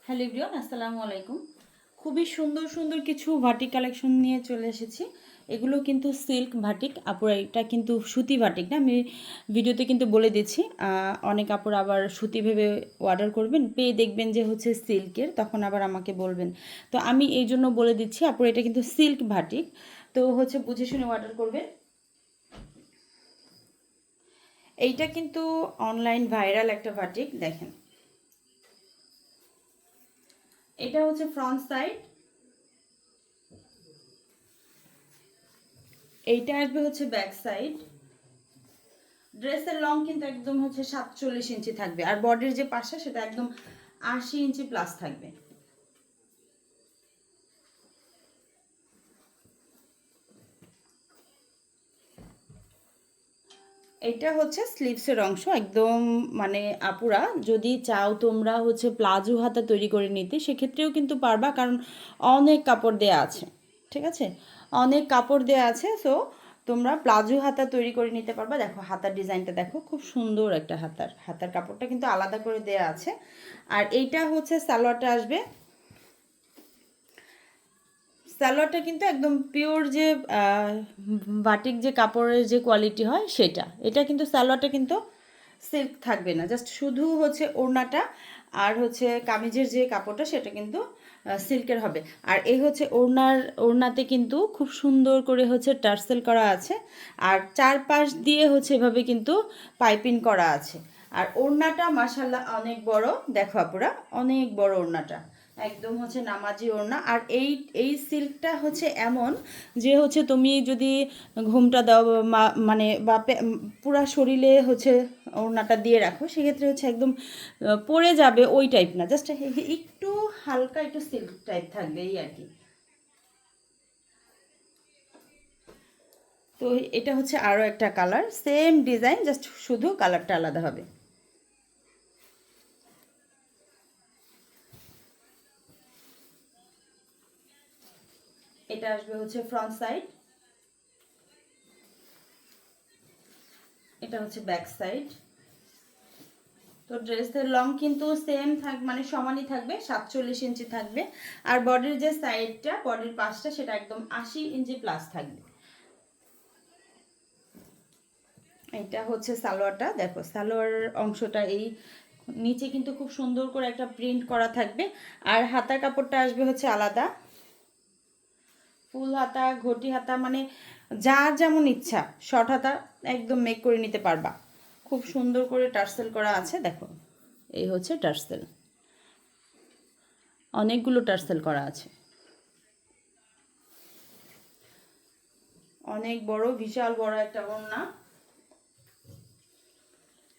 Hello everyone, আসসালামু আলাইকুম। খুবই সুন্দর সুন্দর কিছু বাটিক কালেকশন নিয়ে চলে এসেছি। এগুলো কিন্তু সিল্ক বাটিক, আপুরা এটা কিন্তু সুতি বাটিক না, আমি ভিডিওতে কিন্তু বলে দিচ্ছি। অনেক আপুরা আবার সুতি ভেবে অর্ডার করবেন, পেয়ে দেখবেন যে হচ্ছে সিল্কের, তখন আবার আমাকে বলবেন। তো আমি এই জন্য বলে দিচ্ছি আপুরা এটা কিন্তু সিল্ক বাটিক, তো হচ্ছে বুঝে শুনে অর্ডার করবেন। এইটা কিন্তু অনলাইন ভাইরাল একটা বাটিক, দেখেন। এটা হচ্ছে ফ্রন্ট সাইড, এইটা আসবে হচ্ছে ব্যাক সাইড। ড্রেসের লং কিন্তু একদম হচ্ছে 47 ইঞ্চি থাকবে, আর বডির যে পাশে সেটা একদম 80 ইঞ্চি প্লাস থাকবে। এটা হচ্ছে স্লিভসের অংশ একদম, মানে আপুরা যদি চাও তোমরা হচ্ছে প্লাজো হাতা তৈরি করে নিতে, সেক্ষেত্রেও কিন্তু পারবা, কারণ অনেক কাপড় দেয়া আছে। ঠিক আছে, অনেক কাপড় দেয়া আছে, সো তোমরা প্লাজো হাতা তৈরি করে নিতে পারবা। দেখো হাতার ডিজাইনটা দেখো, খুব সুন্দর একটা হাতার কাপড়টা কিন্তু আলাদা করে দেয়া আছে। আর এইটা হচ্ছে সালোয়ারটা আসবে, সালোয়ারটা কিন্তু একদম পিওর যে বাটিক যে কাপড়ের যে কোয়ালিটি হয় সেটা। এটা কিন্তু সালোয়ারটা কিন্তু সিল্ক থাকবে না, জাস্ট শুধু হচ্ছে ওড়নাটা আর হচ্ছে কামিজের যে কাপড়টা সেটা কিন্তু সিল্কের হবে। আর এই হচ্ছে ওড়নাতে কিন্তু খুব সুন্দর করে হচ্ছে টার্সেল করা আছে, আর চারপাশ দিয়ে হচ্ছে এভাবে কিন্তু পাইপিং করা আছে। আর ওড়নাটা মাশাল্লাহ অনেক বড়, দেখো আপুরা অনেক বড় ওড়নাটা, একদম হচ্ছে নামাজি ওড়না। আর এই সিল্কটা হচ্ছে এমন যে হচ্ছে তুমি যদি ঘুমটা দাও মানে বা পুরা শরীরে হচ্ছে ওড়নাটা দিয়ে রাখো, সেক্ষেত্রে হচ্ছে একদম পরে যাবে ওই টাইপ না, জাস্ট একটু হালকা একটু সিল্ক টাইপ থাকবে এই আর কি। তো এটা হচ্ছে আরও একটা কালার, সেম ডিজাইন, জাস্ট শুধু কালারটা আলাদা হবে। এটা আসবে হচ্ছে ফ্রন্ট সাইড, এটা হচ্ছে ব্যাক সাইড। তো ড্রেসের লং কিন্তু সেম মানে সমানই থাকবে, 47 ইঞ্চি থাকবে। আর বডির যে সাইডটা, বডির পাশটা সেটা একদম 80 ইঞ্চি প্লাস থাকবে। এটা হচ্ছে সালোয়ারটা, দেখো সালোয়ারের অংশটা এই নিচে কিন্তু খুব সুন্দর করে একটা প্রিন্ট করা থাকবে। আর হাতার কাপড়টা আসবে হচ্ছে আলাদা, ফুল হাতা ঘটি হাতা, মানে যার যেমন ইচ্ছা শর্ট হাতা একদম মেক করে নিতে পারবা। খুব সুন্দর করে টার্সেল করা আছে, দেখো এই হচ্ছে টার্সেল, অনেকগুলো টার্সেল করা আছে, অনেক বড় বিশাল বড় একটা ওড়না।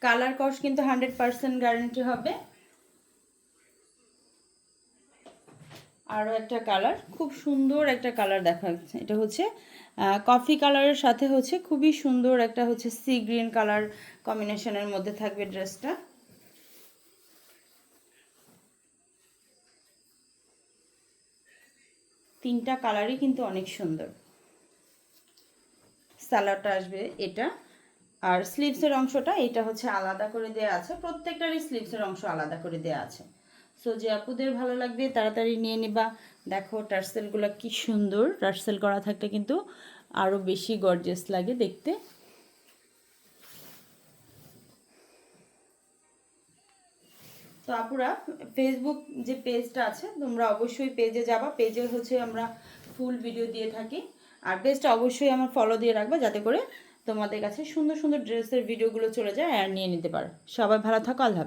কালার কস কিন্তু 100% গ্যারান্টি হবে। আরও একটা কালার, খুব সুন্দর একটা কালার দেখা যাচ্ছে, এটা হচ্ছে কফি কালারের সাথে হচ্ছে খুবই সুন্দর একটা হচ্ছে সি গ্রিন কালার কম্বিনেশনের মধ্যে থাকবে ড্রেসটা। তিনটা কালারই কিন্তু অনেক সুন্দর। সালোয়ারটা আসবে এটা, আর স্লিভসের অংশটা এটা হচ্ছে আলাদা করে দেয়া আছে, প্রত্যেকটারই স্লিভসের অংশ আলাদা করে দেয়া আছে। সো যে আপুদের ভালো লাগবে তাড়াতাড়ি নিয়ে নিবা। দেখো টার্সেলগুলো কি সুন্দর, টার্সেল করা থাকলে কিন্তু আরও বেশি গর্জিয়াস লাগে দেখতে। তো আপুরা ফেসবুক যে পেজটা আছে তোমরা অবশ্যই পেজে যাবা, পেজে হচ্ছে আমরা ফুল ভিডিও দিয়ে থাকি। আর পেজটা অবশ্যই আমার ফলো দিয়ে রাখবা, যাতে করে তোমাদের কাছে সুন্দর সুন্দর ড্রেসের ভিডিওগুলো চলে যায় আর নিয়ে নিতে পারো। সবাই ভালো থাকো, আল্লাহ হাফেজ।